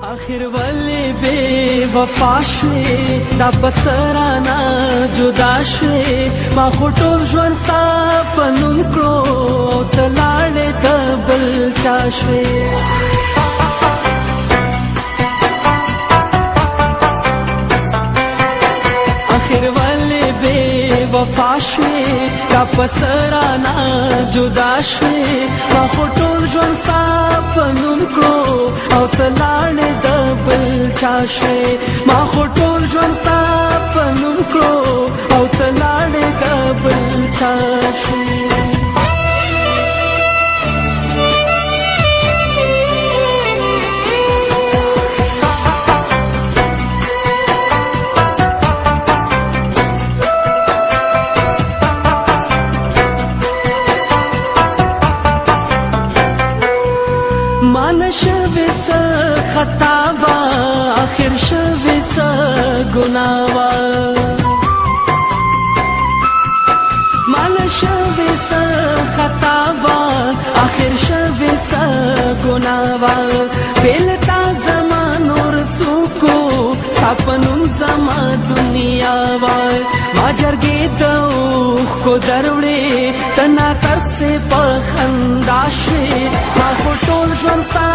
आखिर ولې بے وفا شوې دا بسرانا جدا شوې ما خو ټول ژوند ستا په نوم کړو او ته لاړې د بل چا شوې आखिर ولې بے وفا شوې دا بسرانا جدا شوې ما خو ټول ژوند ستا په نوم کړو او ته لاړې د بل چا شوې ما خو ټول ژوند ستا په نوم کړو او ته لاړې د بل چا شوې مان شوی سا خطا وا آخر شوی سا گناہ وا مان شوی سا خطا وا آخر شوی سا گناہ وا بیلتا زمان اور سوکو ساپنم زما دنیا وا ما جرگی دوخ کو دروڑے تنا تر سے پخندا شوی ما خو ټول ژوند ستا